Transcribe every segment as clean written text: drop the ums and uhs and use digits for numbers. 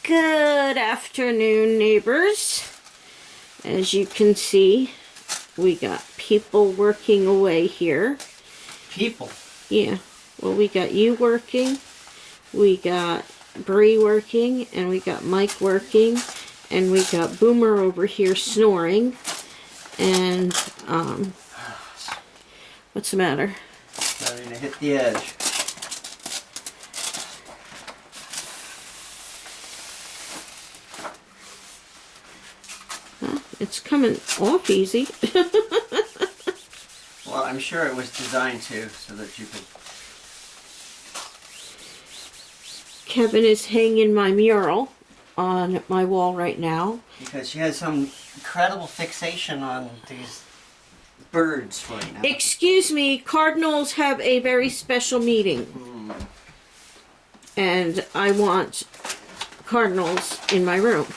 Good afternoon, neighbors. As you can see, we got people working away here. People? Yeah. Well, we got you working, we got Bree working, and we got Mike working, and we got Boomer over here snoring. And, what's the matter? Starting to hit the edge. It's coming off easy. Well, I'm sure it was designed to, so that you could... Kevin is hanging my mural on my wall right now. Because she has some incredible fixation on these birds right now. Excuse me, Cardinals have a very special meeting. And I want Cardinals in my room.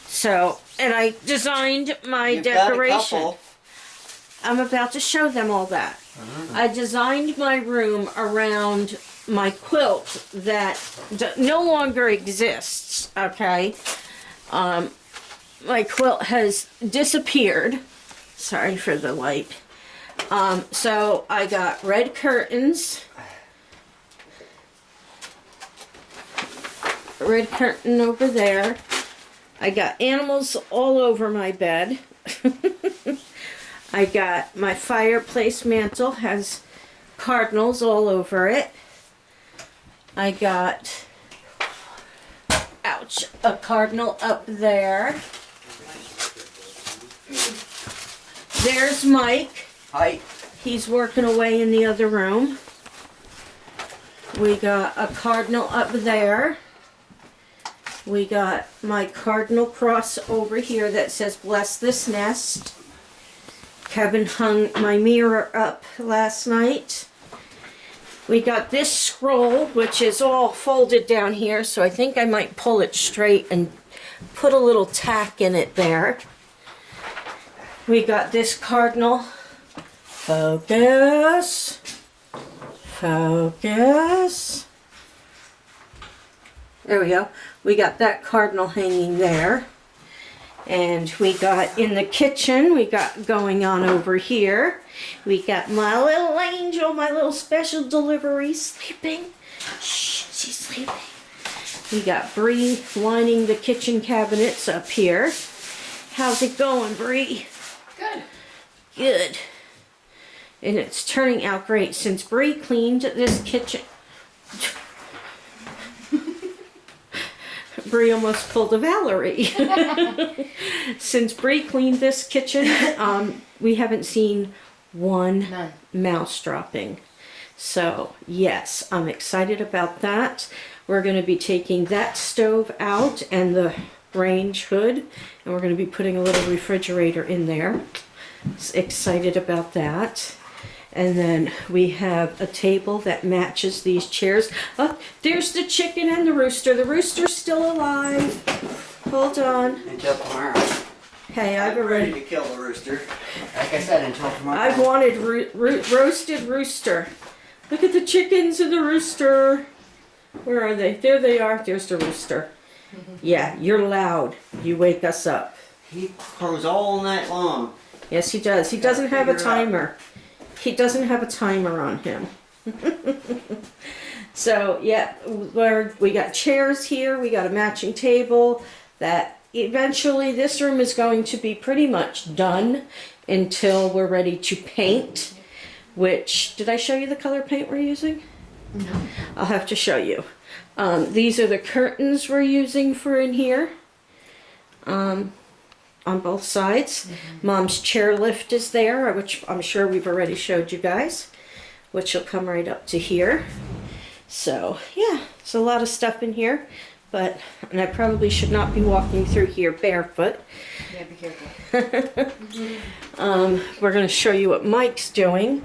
So, and I designed my You've decoration. got a couple. I'm about to show them all that. I designed my room around my quilt that no longer exists, okay? My quilt has disappeared. Sorry for the light. So I got red curtains. Red curtain over there. I got animals all over my bed. I got my fireplace mantle has cardinals all over it. I got, ouch, a cardinal up there. There's Mike. Hi. He's working away in the other room. We got a cardinal up there. We got my cardinal cross over here that says bless this nest. Kevin hung my mirror up last night. We got this scroll, which is all folded down here, so I think I might pull it straight and put a little tack in it there. We got this cardinal. Focus. Focus. There we go. We got that cardinal hanging there. And we got in the kitchen, we got going on over here. We got my little angel, my little special delivery sleeping. Shh, she's sleeping. We got Bree lining the kitchen cabinets up here. How's it going, Bree? Good. Good. And it's turning out great since Bree cleaned this kitchen. Bree almost pulled a Valerie. Since Bree cleaned this kitchen, we haven't seen one mouse dropping. So, yes, I'm excited about that. We're going to be taking that stove out and the range hood, and we're going to be putting a little refrigerator in there. Excited about that. And then we have a table that matches these chairs. Oh, there's the chicken and the rooster. The rooster's still alive. Hold on. Until tomorrow. Hey, I've I'm ready already... to kill the rooster. Like I said, until tomorrow. I've wanted roasted rooster. Look at the chickens and the rooster. Where are they? There they are. There's the rooster. Yeah, you're loud. You wake us up. He crows all night long. Yes, he does. He doesn't have a timer. He doesn't have a timer on him. So, yeah, we got chairs here. We got a matching table that eventually this room is going to be pretty much done until we're ready to paint, which, did I show you the color paint we're using? No. I'll have to show you. These are the curtains we're using for in here. On both sides. Mom's chair lift is there, which I'm sure we've already showed you guys, which will come right up to here. So, yeah, it's a lot of stuff in here, and I probably should not be walking through here barefoot. Yeah, be careful. We're going to show you what Mike's doing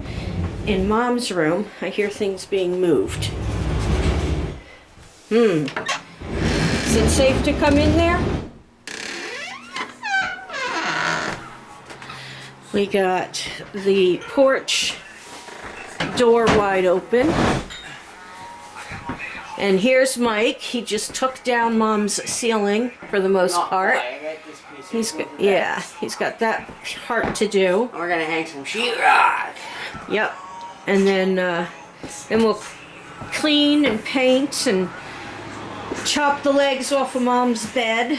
in Mom's room. I hear things being moved. Is it safe to come in there? We got the porch door wide open. And here's Mike. He just took down Mom's ceiling for the most part. I got this piece of He's wood got, for yeah, he's got that part to do. that. We're gonna hang some sheetrock. Yep. And then we'll clean and paint and chop the legs off of Mom's bed.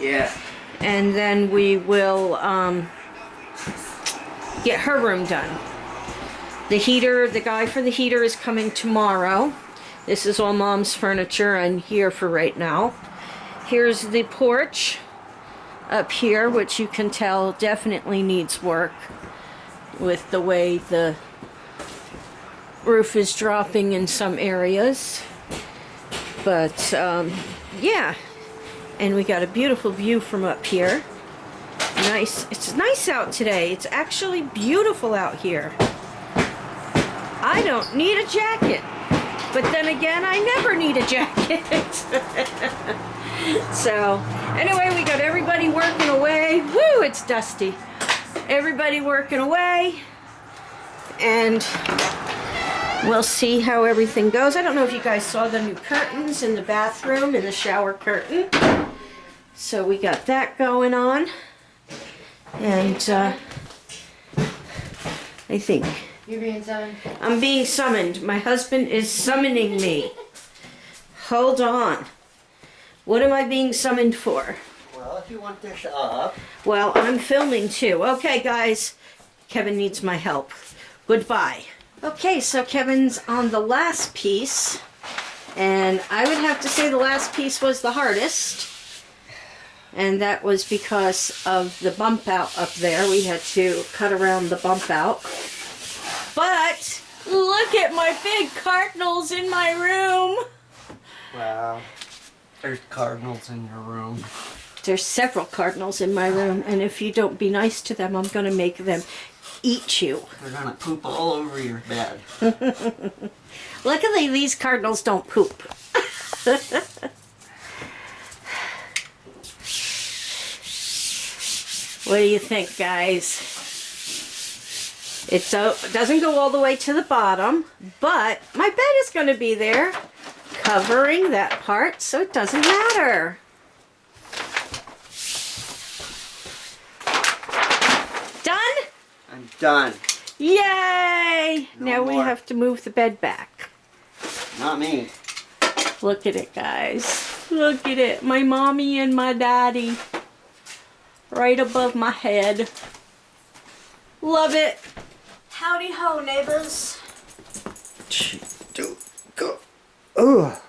Yeah. And then we will get her room done. The heater, the guy for the heater is coming tomorrow. This is all Mom's furniture and here for right now. Here's the porch up here, which you can tell definitely needs work with the way the roof is dropping in some areas. But yeah, and we got a beautiful view from up here. Nice. It's nice out today. It's actually beautiful out here. I don't need a jacket. But then again, I never need a jacket. So, anyway, we got everybody working away. Woo, it's dusty. Everybody working away. And we'll see how everything goes. I don't know if you guys saw the new curtains in the bathroom, in the shower curtain. So we got that going on. And I think You're being summoned. I'm being summoned. My husband is summoning me. Hold on. What am I being summoned for? Well, if you want this up. Well, I'm filming too. Okay, guys. Kevin needs my help. Goodbye. Okay, so Kevin's on the last piece. And I would have to say the last piece was the hardest. And that was because of the bump out up there. We had to cut around the bump out. But look at my big cardinals in my room. Wow. There's cardinals in your room. There's several cardinals in my room, and if you don't be nice to them, I'm going to make them eat you. They're gonna poop all over your bed. Luckily, these cardinals don't poop. What do you think, guys? It doesn't go all the way to the bottom, but my bed is going to be there, covering that part, so it doesn't matter. Done? I'm done. Yay! No Now we more. have to move the bed back. Not me. Look at it, guys. Look at it. My mommy and my daddy. Right above my head. Love it. Howdy ho, neighbors. Go. Oh.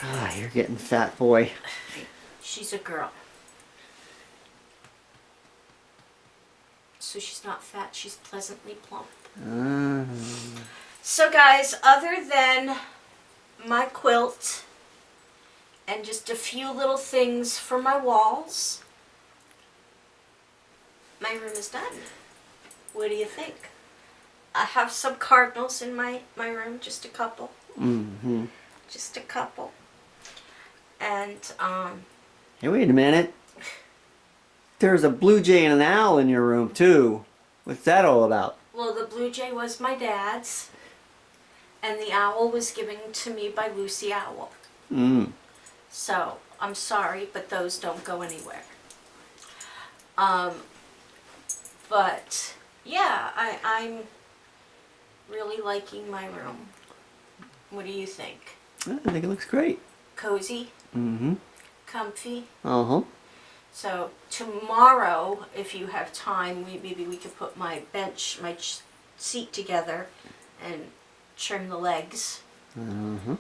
Ah, you're getting fat, boy. She's a girl. So she's not fat, she's pleasantly plump. So guys, other than my quilt and just a few little things for my walls, my room is done. What do you think? I have some cardinals in my room, just a couple. Mm-hmm. Just a couple. And, Hey, wait a minute. There's a blue jay and an owl in your room, too. What's that all about? well, the blue jay was my dad's, and the owl was given to me by Lucy Owl. Mm. So, I'm sorry, but those don't go anywhere. But, yeah, I'm really liking my room. What do you think? I think it looks great. Cozy? Mm-hmm. Comfy? Uh-huh. So, tomorrow, if you have time, maybe we could put my bench, my seat together and trim the legs. Uh-huh.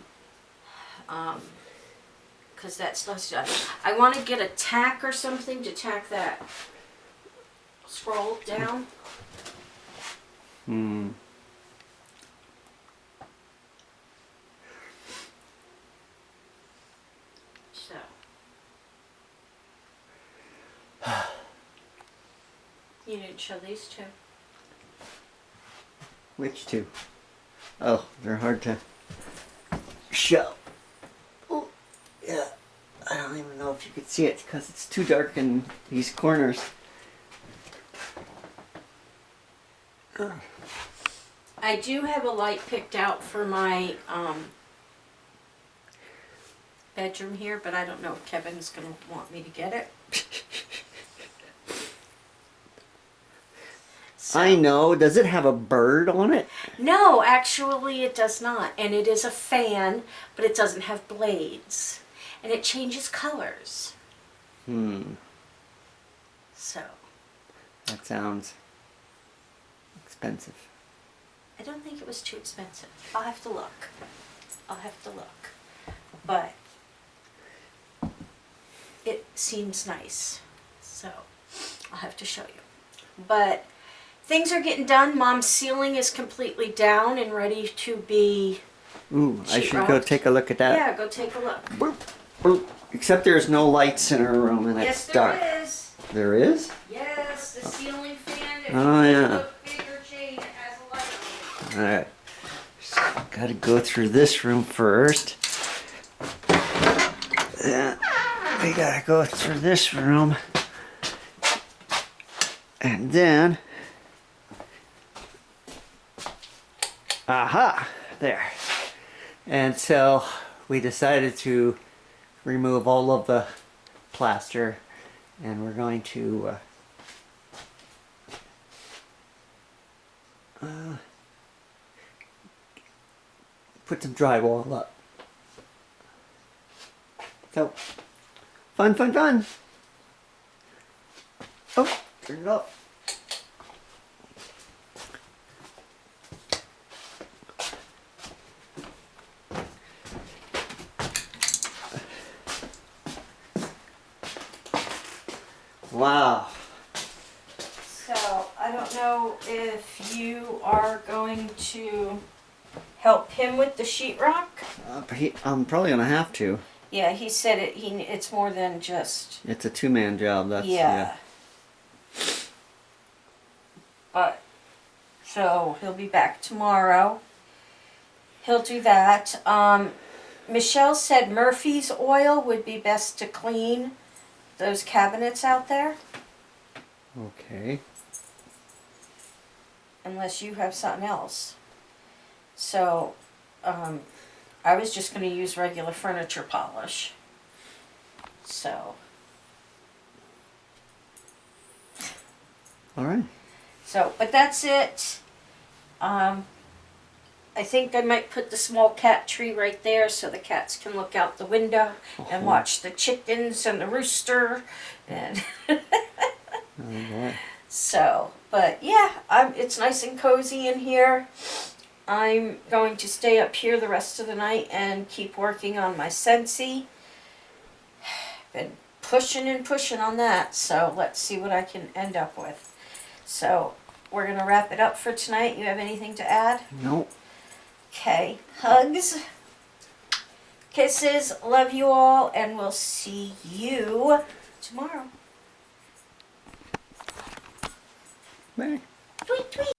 Because that's not done. I want to get a tack or something to tack that scroll down. Hmm. So. You didn't show these two. Which two? Oh, they're hard to show. Oh, yeah. I don't even know if you could see it because it's too dark in these corners. I do have a light picked out for my bedroom here, but I don't know if Kevin's going to want me to get it. So, I know. Does it have a bird on it? no, actually it does not. And it is a fan, but it doesn't have blades. And it changes colors. So, That sounds expensive. I don't think it was too expensive. I'll have to look. But it seems nice. So, I'll have to show you. But things are getting done. Mom's ceiling is completely down and ready to be... Ooh, I should go sheetrocked. take a look at that. Yeah, go take a look. Boop, boop. Except there's no lights in our room and Yes, it's dark. there is. There is? Yes, the ceiling fan. If Oh, you yeah. look bigger chain, it has a light on it. Alright. Gotta go through this room first. Then we gotta go through this room. And then... Aha! There. And so we decided to remove all of the plaster and we're going to put some drywall up. So, fun, fun, fun! Oh, turn it up. Wow. So, I don't know if you are going to help him with the sheetrock. I'm probably gonna have to. Yeah, he said it's more than just... It's a two-man job. That's yeah. But, so, he'll be back tomorrow. He'll do that. Michelle said Murphy's oil would be best to clean those cabinets out there. Okay. Unless you have something else. So, I was just going to use regular furniture polish. So, All right. but that's it. I think I might put the small cat tree right there so the cats can look out the window and watch the chickens and the rooster. And Oh boy. so, but yeah, it's nice and cozy in here. I'm going to stay up here the rest of the night and keep working on my Scentsy. Been pushing and pushing on that, so let's see what I can end up with. So, we're going to wrap it up for tonight. You have anything to add? Nope. Okay, hugs, kisses, love you all, and we'll see you tomorrow. Bye. Tweet, tweet.